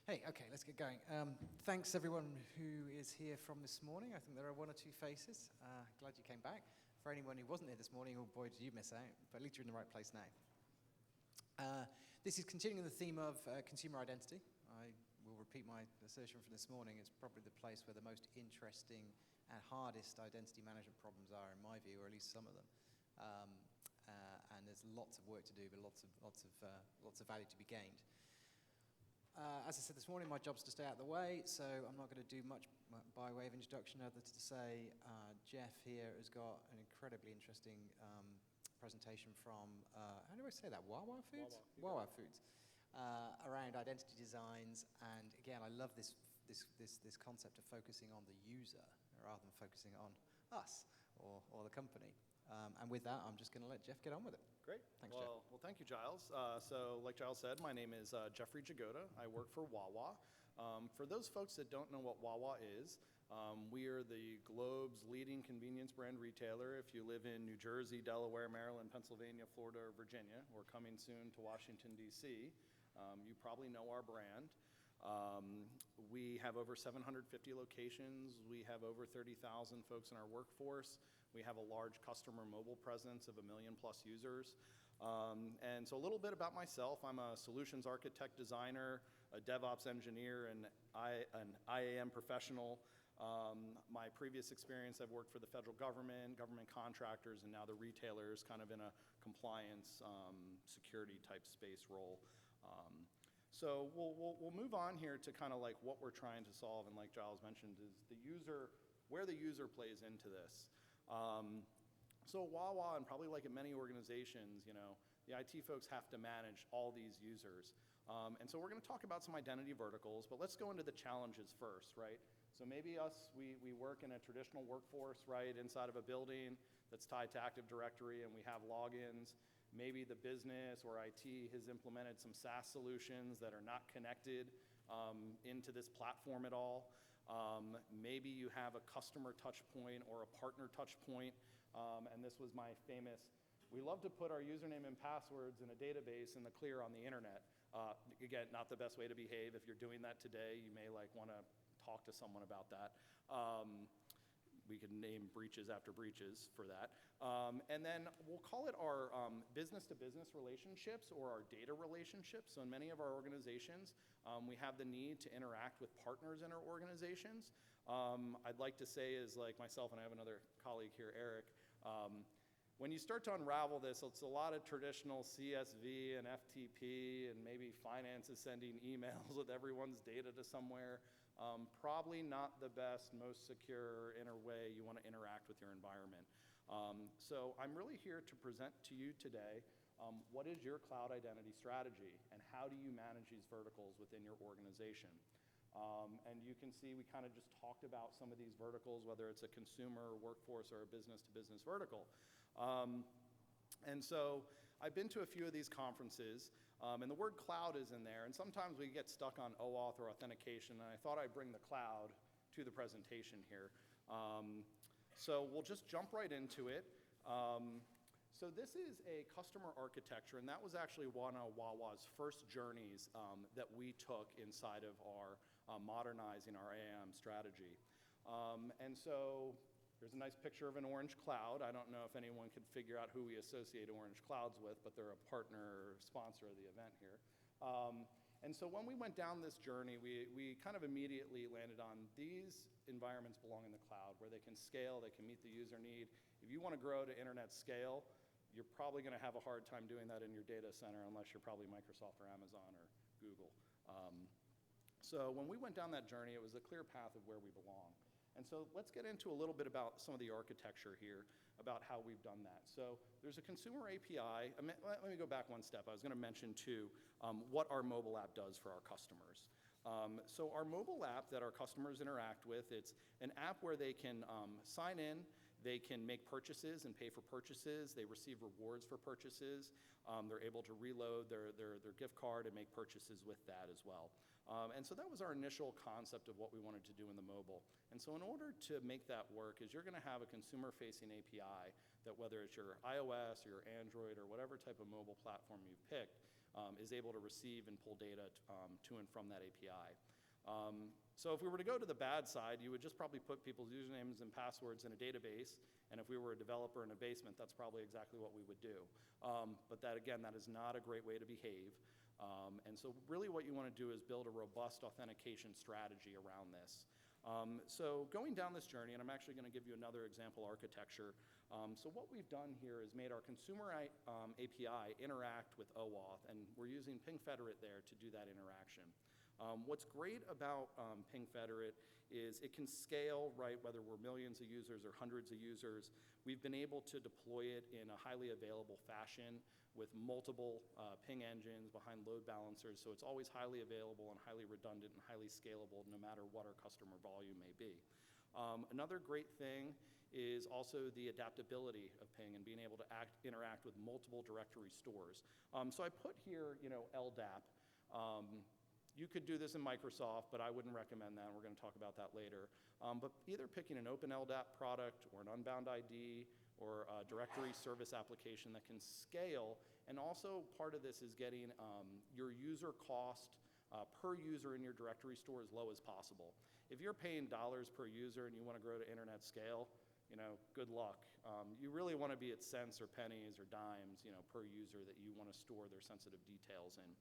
Hey, okay, let's get going. Thanks everyone who is here from this morning. I think there are one or two faces. Glad you came back. For anyone who wasn't here this morning, oh boy, did you miss out, but at least you're in the right place now. This is continuing the theme of consumer identity. I will repeat my assertion from this morning. It's probably the place where the most interesting and hardest identity management problems are, in my view, or at least some of them. And there's lots of work to do, but lots of value to be gained. As I said this morning, my job's to stay out of the way, so I'm not going to do much by way of introduction other than to say Jeff here has got an incredibly interesting presentation from, how do I say that, Wawa Foods? Wawa Foods, around identity designs. And again, I love this concept of focusing on the user rather than focusing on us or the company. And with that, I'm just going to let Jeff get on with it. Great. Thanks, Jeff. Well, thank you, Giles. So like Giles said, my name is Jeffrey Jagoda. I work for Wawa. For those folks that don't know what Wawa is, we are the globe's leading convenience brand retailer. If you live in New Jersey, Delaware, Maryland, Pennsylvania, Florida, or Virginia, or coming soon to Washington, D.C., you probably know our brand. We have over 750 locations. We have over 30,000 folks in our workforce. We have a large customer mobile presence of 1 million plus users. And so a little bit about myself. I'm a solutions architect designer, a DevOps engineer, and an IAM professional. My previous experience, I've worked for the federal government contractors, and now the retailers, kind of in a compliance security type space role. So we'll move on here to kind of like what we're trying to solve, and like Giles mentioned, is the user, where the user plays into this. So Wawa, and probably like in many organizations, you know, the IT folks have to manage all these users. And so we're going to talk about some identity verticals, but let's go into the challenges first, right? So maybe we work in a traditional workforce, right, inside of a building that's tied to Active Directory, and we have logins. Maybe the business or IT has implemented some SaaS solutions that are not connected into this platform at all. Maybe you have a customer touch point or a partner touch point, and this was my famous, we love to put our username and passwords in a database in the clear on the internet. Again, not the best way to behave. If you're doing that today, you may like want to talk to someone about that. We could name breaches after breaches for that. And then we'll call it our business-to-business relationships or our data relationships. So in many of our organizations, we have the need to interact with partners in our organizations. I'd like to say is like myself, and I have another colleague here, Eric, when you start to unravel this, it's a lot of traditional CSV and FTP, and maybe finance is sending emails with everyone's data to somewhere. Probably not the best, most secure inner way you want to interact with your environment. So I'm really here to present to you today what is your cloud identity strategy and how do you manage these verticals within your organization. And you can see we kind of just talked about some of these verticals, whether it's a consumer, workforce, or a business-to-business vertical. And so I've been to a few of these conferences, and the word cloud is in there, and sometimes we get stuck on OAuth or authentication, and I thought I'd bring the cloud to the presentation here. So we'll just jump right into it. So this is a customer architecture, and that was actually one of Wawa's first journeys that we took inside of our modernizing our AM strategy. And so there's a nice picture of an orange cloud. I don't know if anyone could figure out who we associate orange clouds with, but they're a partner or sponsor of the event here. And so when we went down this journey, we kind of immediately landed on these environments belong in the cloud where they can scale, they can meet the user need. If you want to grow to internet scale, you're probably going to have a hard time doing that in your data center unless you're probably Microsoft or Amazon or Google. So when we went down that journey, it was a clear path of where we belong. And so let's get into a little bit about some of the architecture here, about how we've done that. So there's a consumer API. Let me go back one step. I was going to mention, too, what our mobile app does for our customers. So our mobile app that our customers interact with, it's an app where they can sign in, they can make purchases and pay for purchases, they receive rewards for purchases, they're able to reload their gift card and make purchases with that as well. And so that was our initial concept of what we wanted to do in the mobile. And so in order to make that work is you're going to have a consumer-facing API that whether it's your iOS or your Android or whatever type of mobile platform you've picked, is able to receive and pull data to and from that API. So if we were to go to the bad side, you would just probably put people's usernames and passwords in a database, and if we were a developer in a basement, that's probably exactly what we would do. But that, again, that is not a great way to behave. And so really what you want to do is build a robust authentication strategy around this. So going down this journey, and I'm actually going to give you another example architecture. So what we've done here is made our consumer API interact with OAuth, and we're using Ping Federate there to do that interaction. What's great about Ping Federate is it can scale, right, whether we're millions of users or hundreds of users. We've been able to deploy it in a highly available fashion with multiple ping engines behind load balancers, so it's always highly available and highly redundant and highly scalable no matter what our customer volume may be. Another great thing is also the adaptability of Ping and being able to interact with multiple directory stores. So I put here, LDAP. You could do this in Microsoft, but I wouldn't recommend that. We're going to talk about that later. But either picking an open LDAP product or an unbound ID or a directory service application that can scale, and also part of this is getting your user cost per user in your directory store as low as possible. If you're paying dollars per user and you want to grow to internet scale, good luck. You really want to be at cents or pennies or dimes, per user that you want to store their sensitive details in.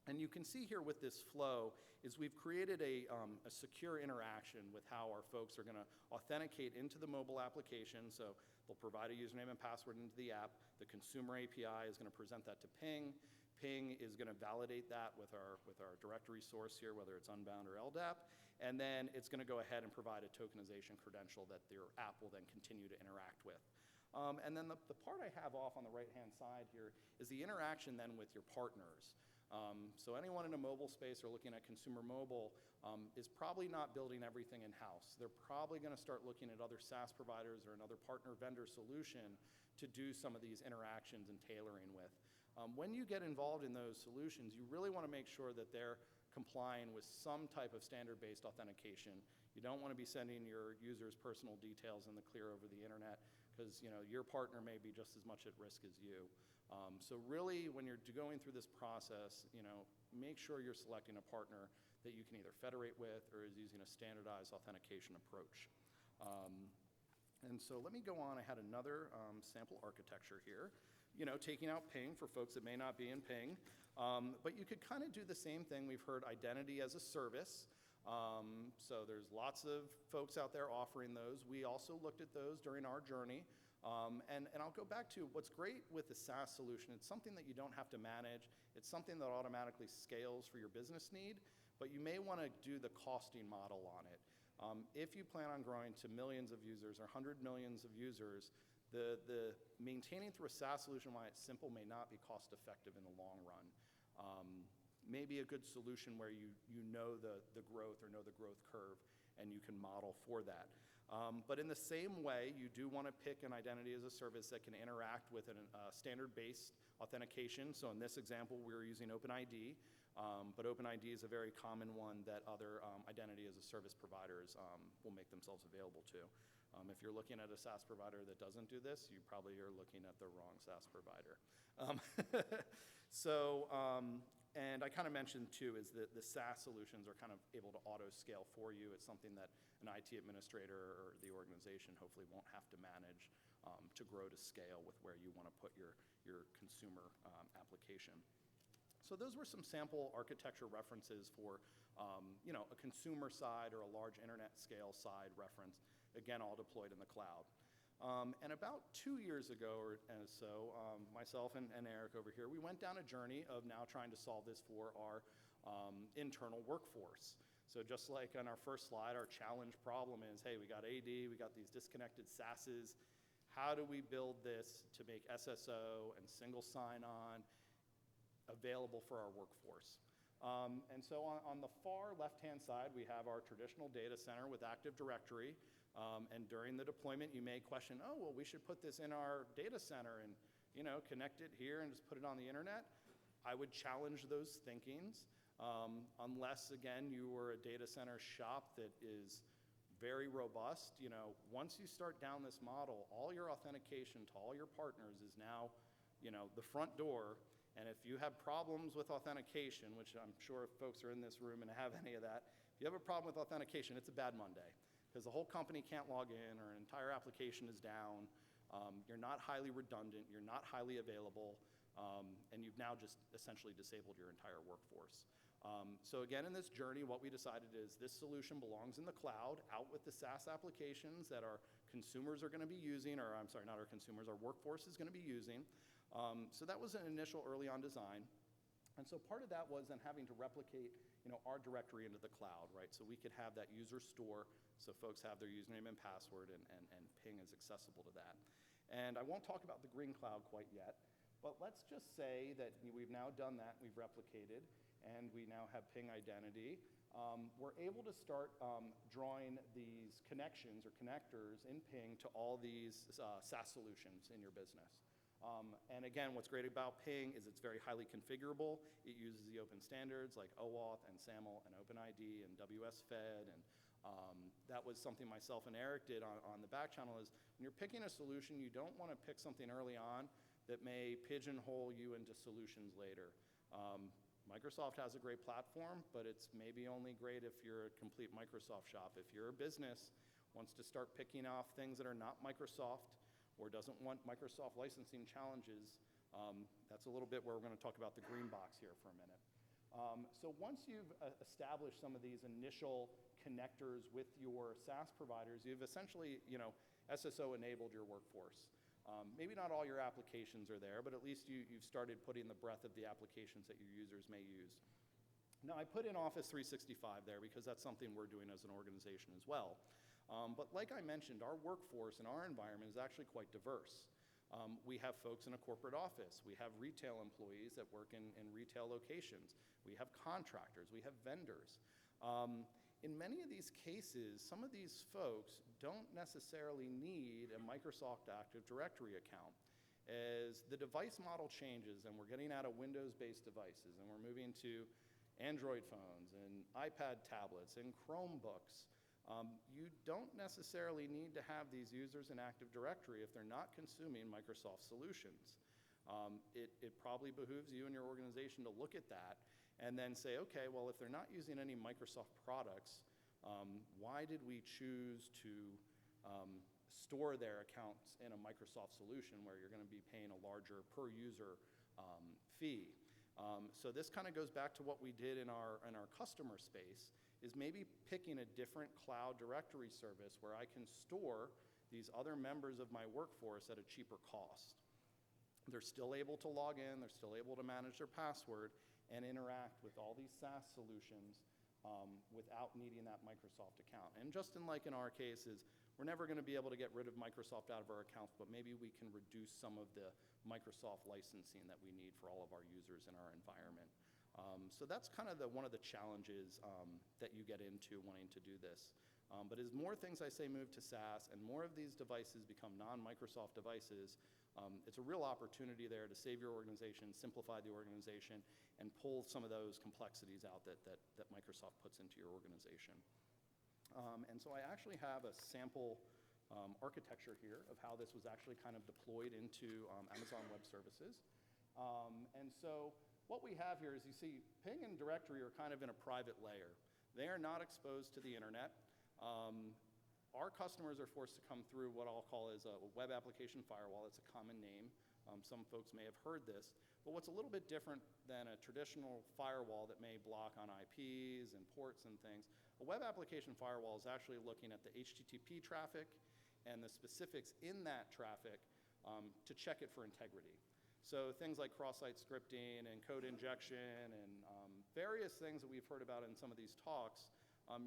And you can see here with this flow is we've created a secure interaction with how our folks are going to authenticate into the mobile application. So they'll provide a username and password into the app. The consumer API is going to present that to Ping. Ping is going to validate that with our directory source here, whether it's unbound or LDAP. And then it's going to go ahead and provide a tokenization credential that your app will then continue to interact with. And then the part I have off on the right-hand side here is the interaction then with your partners. So anyone in a mobile space or looking at consumer mobile is probably not building everything in-house. They're probably going to start looking at other SaaS providers or another partner vendor solution to do some of these interactions and tailoring with. When you get involved in those solutions, you really want to make sure that they're complying with some type of standard-based authentication. You don't want to be sending your users' personal details in the clear over the internet because your partner may be just as much at risk as you. So really, when you're going through this process, make sure you're selecting a partner that you can either federate with or is using a standardized authentication approach. And so let me go on. I had another sample architecture here, taking out Ping for folks that may not be in Ping. But you could kind of do the same thing. We've heard identity as a service. So there's lots of folks out there offering those. We also looked at those during our journey. And I'll go back to what's great with the SaaS solution. It's something that you don't have to manage. It's something that automatically scales for your business need, but you may want to do the costing model on it. If you plan on growing to millions of users or 100 millions of users, the maintaining through a SaaS solution, while it's simple, may not be cost effective in the long run. Maybe a good solution where you know the growth or know the growth curve and you can model for that. But in the same way, you do want to pick an identity as a service that can interact with a standard-based authentication. So in this example, we're using OpenID, but OpenID is a very common one that other identity as a service providers will make themselves available to. If you're looking at a SaaS provider that doesn't do this, you probably are looking at the wrong SaaS provider. And I kind of mentioned too is that the SaaS solutions are kind of able to auto scale for you. It's something that an IT administrator or the organization hopefully won't have to manage to grow to scale with where you want to put your consumer application. So those were some sample architecture references for a consumer side or a large internet scale side reference, again, all deployed in the cloud. And about 2 years ago or so, myself and Eric over here, we went down a journey of now trying to solve this for our internal workforce. So just like on our first slide, our challenge problem is, hey, we got AD, we got these disconnected SaaSes. How do we build this to make SSO and single sign-on available for our workforce? And so on the far left-hand side, we have our traditional data center with Active Directory. And during the deployment, you may question, oh, well, we should put this in our data center and connect it here and just put it on the internet. I would challenge those thinkings unless, again, you were a data center shop that is very robust. Once you start down this model, all your authentication to all your partners is now the front door And if you have problems with authentication, which I'm sure if folks are in this room and have any of that, if you have a problem with authentication, it's a bad Monday because the whole company can't log in or an entire application is down. You're not highly redundant, you're not highly available, and you've now just essentially disabled your entire workforce. So again, in this journey, what we decided is this solution belongs in the cloud, out with the SaaS applications that our consumers are going to be using, or I'm sorry, not our consumers, our workforce is going to be using. So that was an initial early on design. And so part of that was then having to replicate our directory into the cloud, right? So we could have that user store so folks have their username and password and Ping is accessible to that. And I won't talk about the green cloud quite yet, but let's just say that we've now done that, we've replicated, and we now have Ping identity. We're able to start drawing these connections or connectors in Ping to all these SaaS solutions in your business. And again, what's great about Ping is it's very highly configurable. It uses the open standards like OAuth and SAML and OpenID and WSFed. And that was something myself and Eric did on the back channel is when you're picking a solution, you don't want to pick something early on that may pigeonhole you into solutions later. Microsoft has a great platform, but it's maybe only great if you're a complete Microsoft shop. If you're a business, wants to start picking off things that are not Microsoft or doesn't want Microsoft licensing challenges, that's a little bit where we're going to talk about the green box here for a minute. So once you've established some of these initial connectors with your SaaS providers, you've essentially, SSO enabled your workforce. Maybe not all your applications are there, but at least you've started putting the breadth of the applications that your users may use. Now, I put in Office 365 there because that's something we're doing as an organization as well. But like I mentioned, our workforce and our environment is actually quite diverse. We have folks in a corporate office. We have retail employees that work in retail locations. We have contractors. We have vendors. In many of these cases, some of these folks don't necessarily need a Microsoft Active Directory account. As the device model changes and we're getting out of Windows-based devices and we're moving to Android phones and iPad tablets and Chromebooks, you don't necessarily need to have these users in Active Directory if they're not consuming Microsoft solutions. It probably behooves you and your organization to look at that and then say, okay, well, if they're not using any Microsoft products, why did we choose to store their accounts in a Microsoft solution where you're going to be paying a larger per user fee? So this kind of goes back to what we did in our customer space, is maybe picking a different cloud directory service where I can store these other members of my workforce at a cheaper cost. They're still able to log in, they're still able to manage their password and interact with all these SaaS solutions without needing that Microsoft account. And just in our cases, we're never going to be able to get rid of Microsoft out of our accounts, but maybe we can reduce some of the Microsoft licensing that we need for all of our users in our environment. So that's kind of one of the challenges that you get into wanting to do this. But as more things I say move to SaaS and more of these devices become non-Microsoft devices, it's a real opportunity there to save your organization, simplify the organization, and pull some of those complexities out that Microsoft puts into your organization. And so I actually have a sample architecture here of how this was actually kind of deployed into Amazon Web Services. And so what we have here is you see Ping and directory are kind of in a private layer. They are not exposed to the internet. Our customers are forced to come through what I'll call as a web application firewall. It's a common name. Some folks may have heard this. But what's a little bit different than a traditional firewall that may block on IPs and ports and things, a web application firewall is actually looking at the HTTP traffic and the specifics in that traffic to check it for integrity. So things like cross-site scripting and code injection and various things that we've heard about in some of these talks,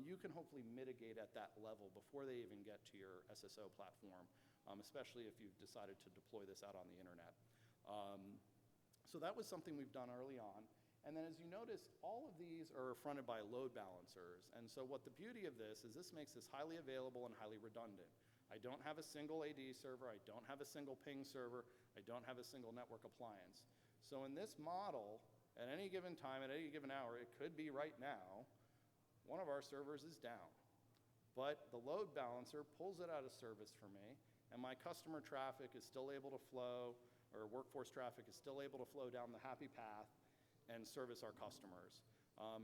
you can hopefully mitigate at that level before they even get to your SSO platform, especially if you've decided to deploy this out on the internet. So that was something we've done early on. And then as you notice, all of these are fronted by load balancers. And so what the beauty of this is this makes this highly available and highly redundant. I don't have a single AD server. I don't have a single ping server. I don't have a single network appliance. So in this model, at any given time, at any given hour, it could be right now, one of our servers is down. But the load balancer pulls it out of service for me, and my customer traffic is still able to flow. or workforce traffic is still able to flow down the happy path and service our customers.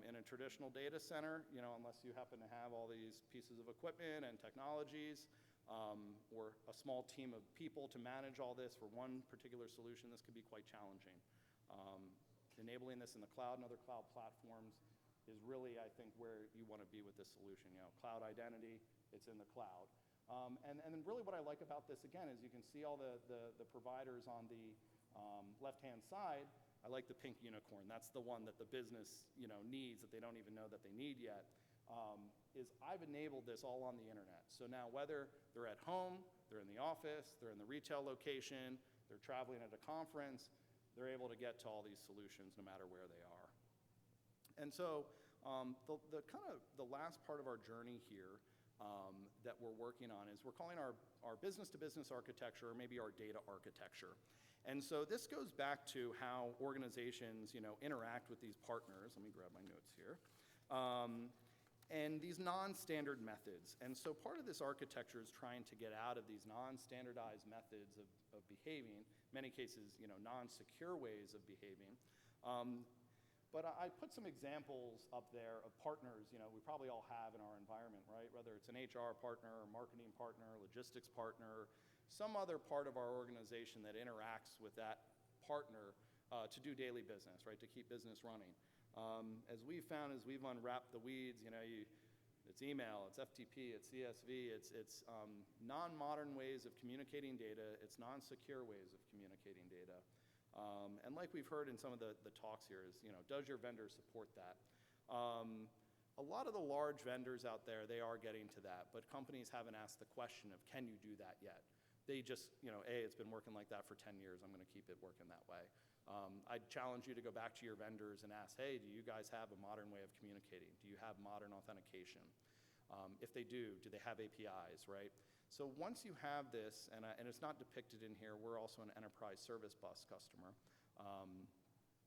In a traditional data center, unless you happen to have all these pieces of equipment and technologies, or a small team of people to manage all this for one particular solution, this could be quite challenging. Enabling this in the cloud and other cloud platforms is really, I think, where you want to be with this solution. Cloud identity, it's in the cloud. And then really what I like about this, again, is you can see all the providers on the left-hand side. I like the pink unicorn. That's the one that the business needs that they don't even know that they need yet. Is I've enabled this all on the internet. So now whether they're at home, they're in the office, they're in the retail location, they're traveling at a conference, they're able to get to all these solutions no matter where they are. And so the last part of our journey here that we're working on is we're calling our business-to-business architecture, or maybe our data architecture. And so this goes back to how organizations interact with these partners. Let me grab my notes here. And these non-standard methods. And so part of this architecture is trying to get out of these non-standardized methods of behaving, many cases, non-secure ways of behaving. But I put some examples up there of partners, we probably all have in our environment, right? Whether it's an HR partner, marketing partner, logistics partner, some other part of our organization that interacts with that partner to do daily business, right? To keep business running. As we've found, as we've unwrapped the weeds, it's email, it's FTP, it's CSV, it's non-modern ways of communicating data, it's non-secure ways of communicating data. And like we've heard in some of the talks here is, does your vendor support that? A lot of the large vendors out there, they are getting to that, but companies haven't asked the question of, can you do that yet? They just, it's been working like that for 10 years, I'm gonna keep it working that way. I'd challenge you to go back to your vendors and ask, hey, do you guys have a modern way of communicating? Do you have modern authentication? If they do they have APIs, right? So once you have this, and it's not depicted in here, we're also an enterprise service bus customer.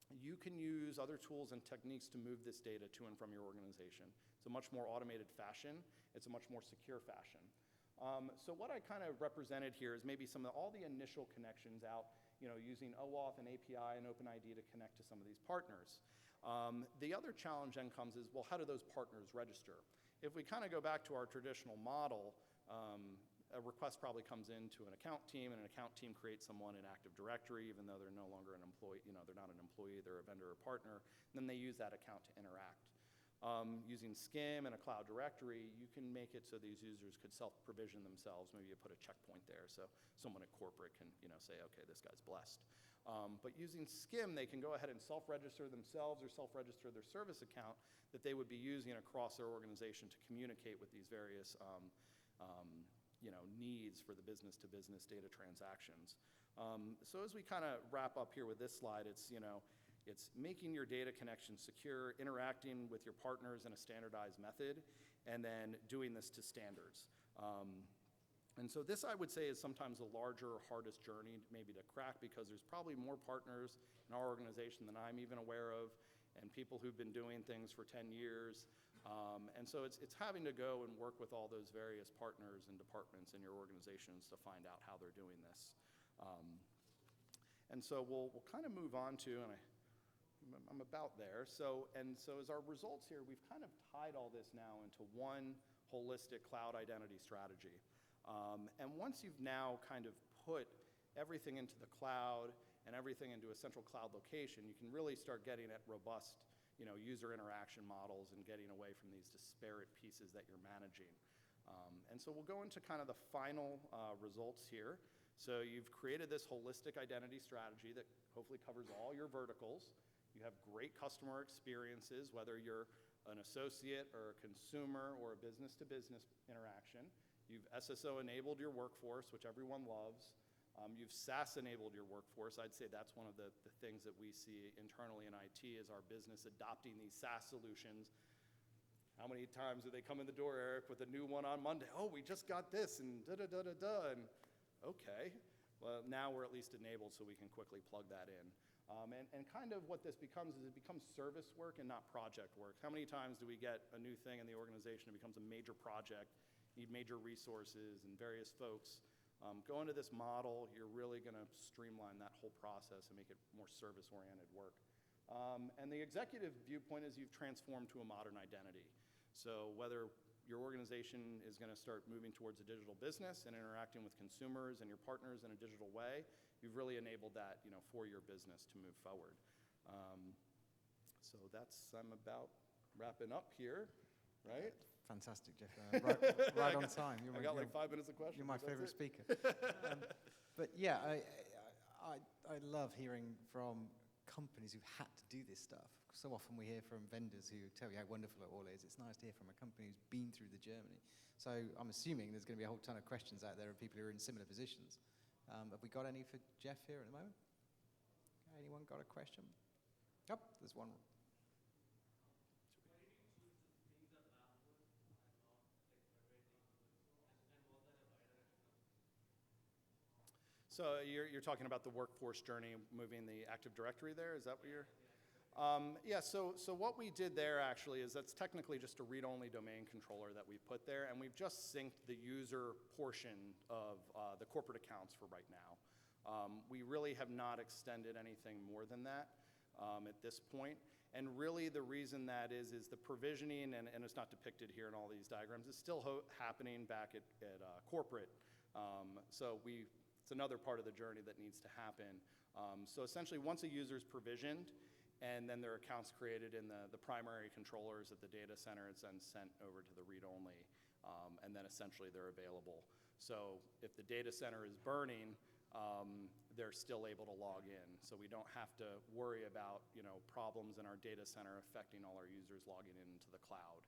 You can use other tools and techniques to move this data to and from your organization. It's a much more automated fashion. It's a much more secure fashion. So what I kind of represented here is maybe all the initial connections out, using OAuth and API and OpenID to connect to some of these partners. The other challenge then comes is, well, how do those partners register? If we kind of go back to our traditional model, a request probably comes into an account team, and an account team creates someone in Active Directory, even though they're no longer an employee, they're not an employee, they're a vendor or partner, and then they use that account to interact. Using SCIM and a cloud directory, you can make it so these users could self-provision themselves. Maybe you put a checkpoint there so someone at corporate can say, okay, this guy's blessed. But using SCIM, they can go ahead and self-register themselves or self-register their service account that they would be using across their organization to communicate with these various needs for the business-to-business data transactions. So as we kind of wrap up here with this slide, it's making your data connection secure, interacting with your partners in a standardized method, and then doing this to standards. And so this, I would say, is sometimes a larger, hardest journey maybe to crack, because there's probably more partners in our organization than I'm even aware of, and people who've been doing things for 10 years. And so it's having to go and work with all those various partners and departments in your organizations to find out how they're doing this. And so we'll kind of move on to, and I'm about there. So as our results here, we've kind of tied all this now into one holistic cloud identity strategy. And once you've now kind of put everything into the cloud and everything into a central cloud location, you can really start getting at robust, user interaction models and getting away from these disparate pieces that you're managing. And so we'll go into kind of the final results here. So you've created this holistic identity strategy that hopefully covers all your verticals. You have great customer experiences, whether you're an associate or a consumer or a business-to-business interaction. You've SSO-enabled your workforce, which everyone loves. You've SaaS-enabled your workforce. I'd say that's one of the things that we see internally in IT is our business adopting these SaaS solutions. How many times do they come in the door, Eric, with a new one on Monday? Oh, we just got this, and da-da-da-da-da, and okay. Well, now we're at least enabled so we can quickly plug that in. And kind of what this becomes is it becomes service work and not project work. How many times do we get a new thing in the organization, it becomes a major project, need major resources and various folks, Go into this model, you're really going to streamline that whole process and make it more service-oriented work. And the executive viewpoint is you've transformed to a modern identity. So whether your organization is going to start moving towards a digital business and interacting with consumers and your partners in a digital way, you've really enabled that, for your business to move forward. So I'm about wrapping up here, right? Fantastic, Jeff. Right on time. I got like 5 minutes of questions. You're my favorite speaker. But yeah, I love hearing from companies who've had to do this stuff. So often we hear from vendors who tell you how wonderful it all is. It's nice to hear from a company who's been through the journey. So I'm assuming there's going to be a whole ton of questions out there of people who are in similar positions. Have we got any for Jeff here at the moment? Anyone got a question? Yep, there's one. So you're talking about the workforce journey, moving the Active Directory there? Is that what you're? Yeah, so what we did there actually is that's technically just a read-only domain controller that we put there, and we've just synced the user portion of the corporate accounts for right now. We really have not extended anything more than that at this point. And really the reason that is the provisioning, and it's not depicted here in all these diagrams, is still happening back at corporate. So it's another part of the journey that needs to happen. So essentially once a user is provisioned and then their account's created in the primary controllers at the data center, it's then sent over to the read-only, and then essentially they're available. So if the data center is burning, they're still able to log in. So we don't have to worry about problems in our data center affecting all our users logging into the cloud.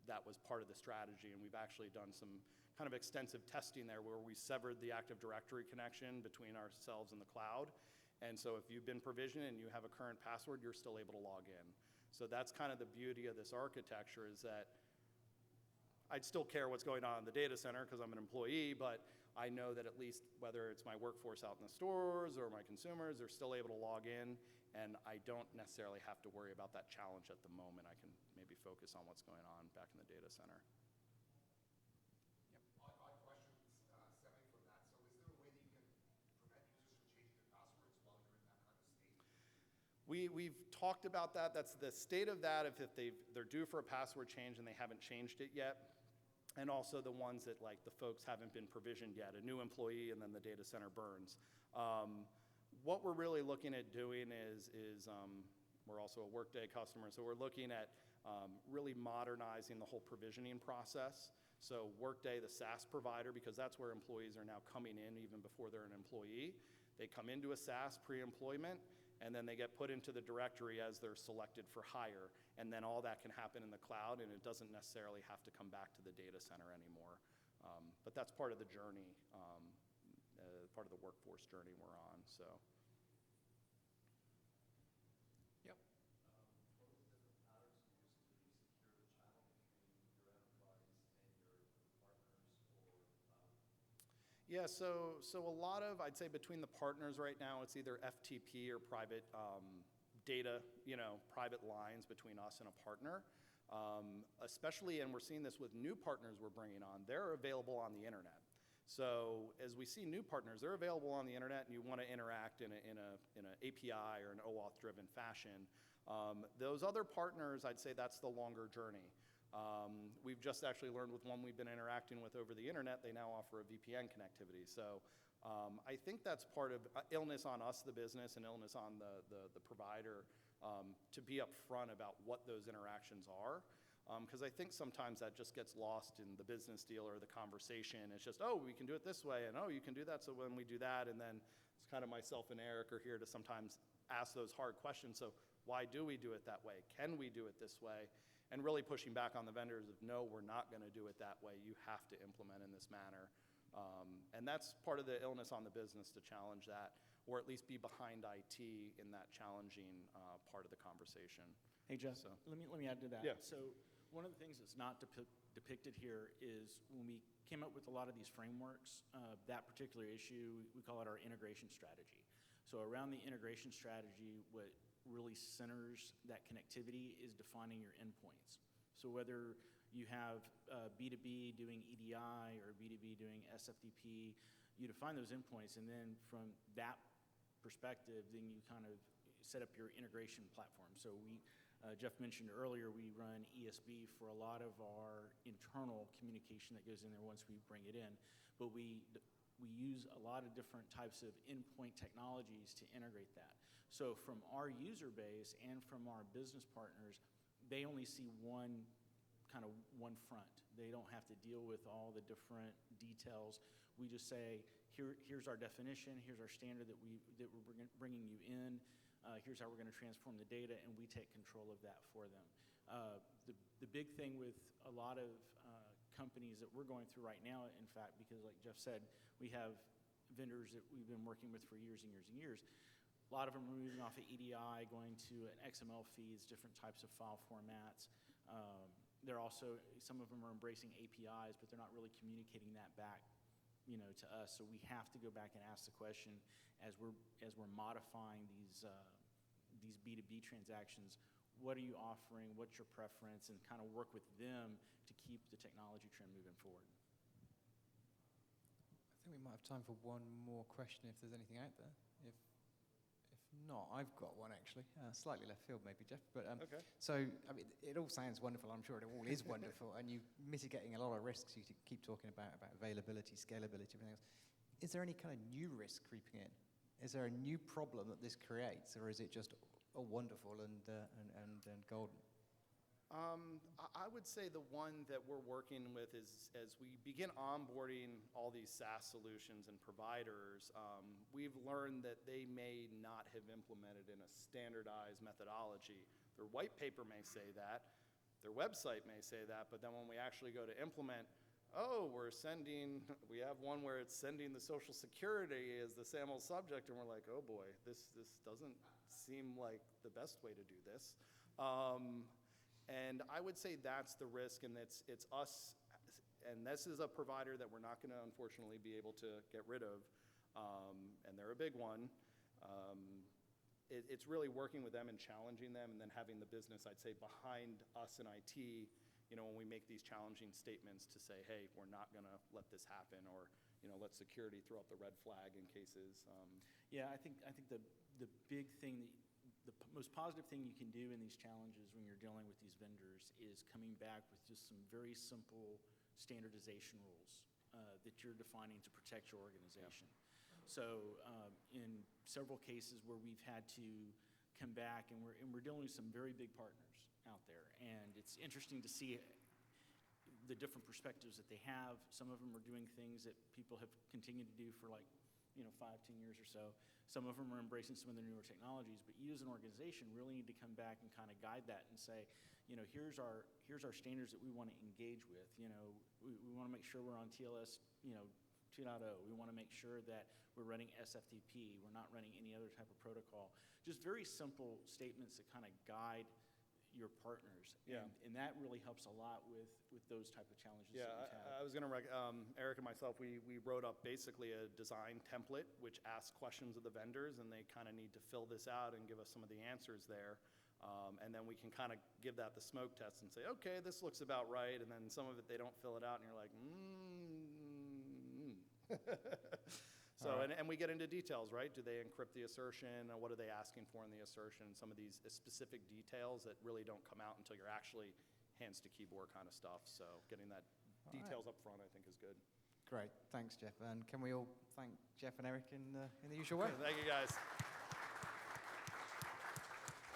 That was part of the strategy, and we've actually done some kind of extensive testing there where we severed the Active Directory connection between ourselves and the cloud. And so if you've been provisioned and you have a current password, you're still able to log in. So that's kind of the beauty of this architecture, is that I'd still care what's going on in the data center because I'm an employee, but I know that at least whether it's my workforce out in the stores or my consumers, they're still able to log in, and I don't necessarily have to worry about that challenge at the moment. I can maybe focus on what's going on back in the data center. Odd questions stemming from that. So is there a way that you can prevent users from changing their passwords while you're in that kind of state? We've talked about that. That's the state of that if they're due for a password change and they haven't changed it yet. And also the ones that like the folks haven't been provisioned yet, a new employee and then the data center burns. What we're really looking at doing is we're also a Workday customer, so we're looking at really modernizing the whole provisioning process. So Workday, the SaaS provider, because that's where employees are now coming in even before they're an employee. They come into a SaaS pre-employment, and then they get put into the directory as they're selected for hire. And then all that can happen in the cloud, and it doesn't necessarily have to come back to the data center anymore. But that's part of the journey, part of the workforce journey we're on. So. Yep. What are the different patterns you use to secure the channel between your enterprise and your partners or cloud? Yeah, so a lot of, I'd say between the partners right now, it's either FTP or private data, private lines between us and a partner. Especially, and we're seeing this with new partners we're bringing on, they're available on the internet. So as we see new partners, they're available on the internet and you want to interact in an API or an OAuth-driven fashion. Those other partners, I'd say that's the longer journey. We've just actually learned with one we've been interacting with over the internet, they now offer a VPN connectivity. So I think that's part of illness on us, the business, and illness on the provider to be upfront about what those interactions are. Because I think sometimes that just gets lost in the business deal or the conversation. It's just, oh, we can do it this way, and oh, you can do that, so when we do that, and then it's kind of myself and Eric are here to sometimes ask those hard questions. So why do we do it that way? Can we do it this way? And really pushing back on the vendors of, no, we're not going to do it that way. You have to implement in this manner. And that's part of the illness on the business, to challenge that, or at least be behind IT in that challenging part of the conversation. Hey, Jeff, So. let me add to that. Yeah. So one of the things that's not depicted here is when we came up with a lot of these frameworks, that particular issue, we call it our integration strategy. So around the integration strategy, what really centers that connectivity is defining your endpoints. So whether You have B2B doing EDI or B2B doing SFTP. You define those endpoints, and then from that perspective, then you kind of set up your integration platform. So Jeff mentioned earlier, we run ESB for a lot of our internal communication that goes in there once we bring it in, but we use a lot of different types of endpoint technologies to integrate that. So from our user base and from our business partners, they only see one front. They don't have to deal with all the different details. We just say, here's our definition, here's our standard that we're bringing you in, here's how we're going to transform the data, and we take control of that for them. The big thing with a lot of companies that we're going through right now, in fact, because like Jeff said, we have vendors that we've been working with for years and years and years. A lot of them are moving off of EDI, going to an XML feeds, different types of file formats. They're also, some of them are embracing APIs, but they're not really communicating that back, to us. So we have to go back and ask the question as we're modifying these B2B transactions, what are you offering, what's your preference, and kind of work with them to keep the technology trend moving forward. I think we might have time for one more question if there's anything out there. If not, I've got one actually, slightly left field maybe, Jeff. But Okay. So I mean, it all sounds wonderful. I'm sure it all is wonderful, and you're mitigating a lot of risks. You keep talking about availability, scalability, everything else. Is there any kind of new risk creeping in? Is there a new problem that this creates, or is it just wonderful and golden? I would say the one that we're working with is as we begin onboarding all these SaaS solutions and providers, we've learned that they may not have implemented in a standardized methodology. Their white paper may say that, their website may say that, but then when we actually go to implement, we have one where it's sending the Social Security as the SAML subject, and we're like, oh boy, this doesn't seem like the best way to do this. And I would say that's the risk, and it's us, and this is a provider that we're not going to unfortunately be able to get rid of, and they're a big one. It's really working with them and challenging them, and then having the business, I'd say, behind us in IT, when we make these challenging statements to say, hey, we're not going to let this happen, or let security throw up the red flag in cases. Yeah, I think the big thing, the most positive thing you can do in these challenges when you're dealing with these vendors is coming back with just some very simple standardization rules that you're defining to protect your organization. Yeah. So in several cases where we've had to come back, and we're dealing with some very big partners out there, and it's interesting to see the different perspectives that they have. Some of them are doing things that people have continued to do for 5, 10 years or so. Some of them are embracing some of the newer technologies, but you as an organization really need to come back and kind of guide that and say, here's our standards that we want to engage with. We want to make sure we're on TLS, 2.0. We want to make sure that we're running SFTP. We're not running any other type of protocol. Just very simple statements that kind of guide your partners. Yeah. And that really helps a lot with those type of challenges that we've had. I was going to, Eric and myself, we wrote up basically a design template which asks questions of the vendors, and they kind of need to fill this out and give us some of the answers there. And then we can kind of give that the smoke test and say, okay, this looks about right, and then some of it they don't fill it out, and you're like, So, right. and we get into details, right? Do they encrypt the assertion? What are they asking for in the assertion? Some of these specific details that really don't come out until you're actually hands to keyboard kind of stuff. So getting that details up front, I think, is good. Great, thanks, Jeff. And can we all thank Jeff and Eric in the usual way? Thank you, guys.